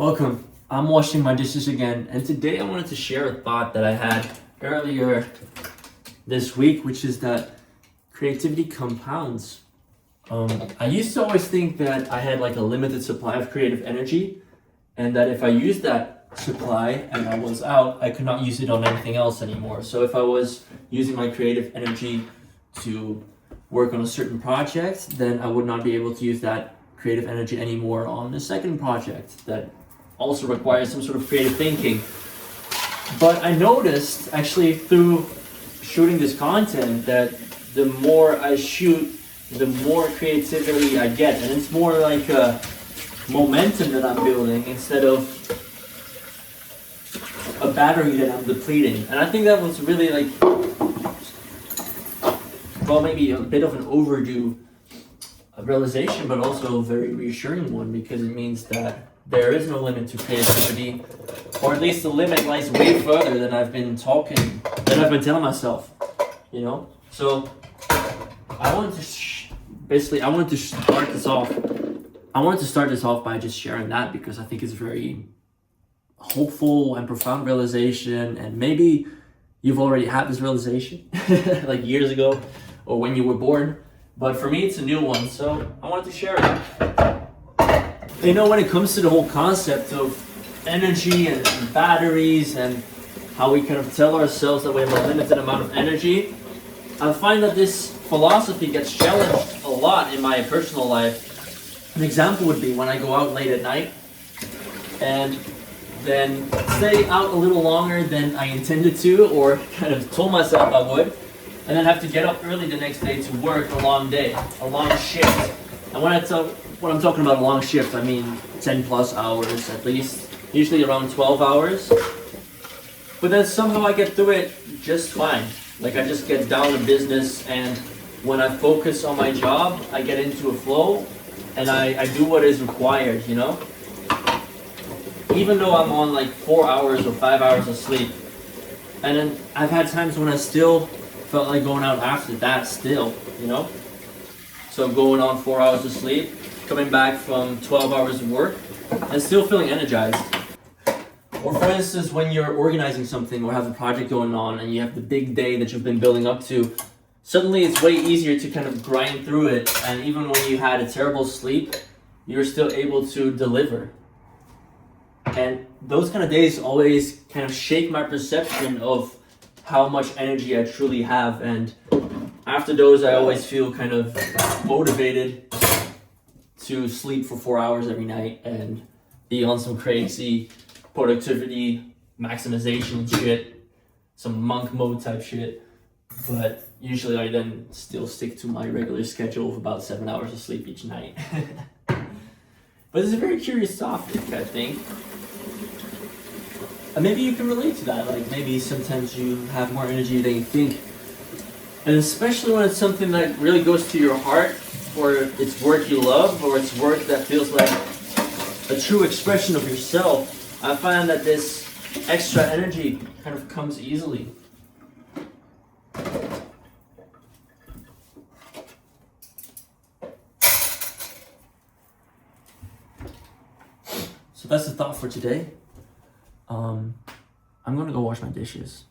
Welcome. I'm washing my dishes again, and today I wanted to share a thought that I had earlier this week, which is that creativity compounds. I used to always think that I had like a limited supply of creative energy, and that if I used that supply and I was out, I could not use it on anything else anymore. So if I was using my creative energy to work on a certain project, then I would not be able to use that creative energy anymore on the second project that also requires some sort of creative thinking. But I noticed actually through shooting this content that the more I shoot, the more creativity I get, and it's more like a momentum that I'm building instead of a battery that I'm depleting. And I think that was really like, well, maybe a bit of an overdue realization, but also a very reassuring one, because it means that there is no limit to creativity, or at least the limit lies way further than I've been telling myself, you know? So I wanted to start this off by just sharing that, because I think it's a very hopeful and profound realization, and maybe you've already had this realization like years ago or when you were born, but for me it's a new one, so I wanted to share it. You know, when it comes to the whole concept of energy and batteries and how we kind of tell ourselves that we have a limited amount of energy, I find that this philosophy gets challenged a lot in my personal life. An example would be when I go out late at night and then stay out a little longer than I intended to, or kind of told myself I would, and then have to get up early the next day to work a long day, a long shift. And when I'm talking about a long shift, I mean 10 plus hours at least, usually around 12 hours. But then somehow I get through it just fine. Like, I just get down to business, and when I focus on my job, I get into a flow and I do what is required, you know? Even though I'm on like 4 hours or 5 hours of sleep. And then I've had times when I still felt like going out after that still, you know? So going on 4 hours of sleep, coming back from 12 hours of work, and still feeling energized. Or for instance, when you're organizing something or have a project going on and you have the big day that you've been building up to, suddenly it's way easier to kind of grind through it, and even when you had a terrible sleep, you're still able to deliver. And those kind of days always kind of shake my perception of how much energy I truly have, and after those I always feel kind of motivated to sleep for 4 hours every night and be on some crazy productivity maximization shit, some monk mode type shit. But usually I then still stick to my regular schedule of about 7 hours of sleep each night. But it's a very curious topic, I think. And maybe you can relate to that. Like, maybe sometimes you have more energy than you think. And especially when it's something that really goes to your heart, or it's work you love, or it's work that feels like a true expression of yourself, I find that this extra energy kind of comes easily. So that's the thought for today. I'm gonna go wash my dishes.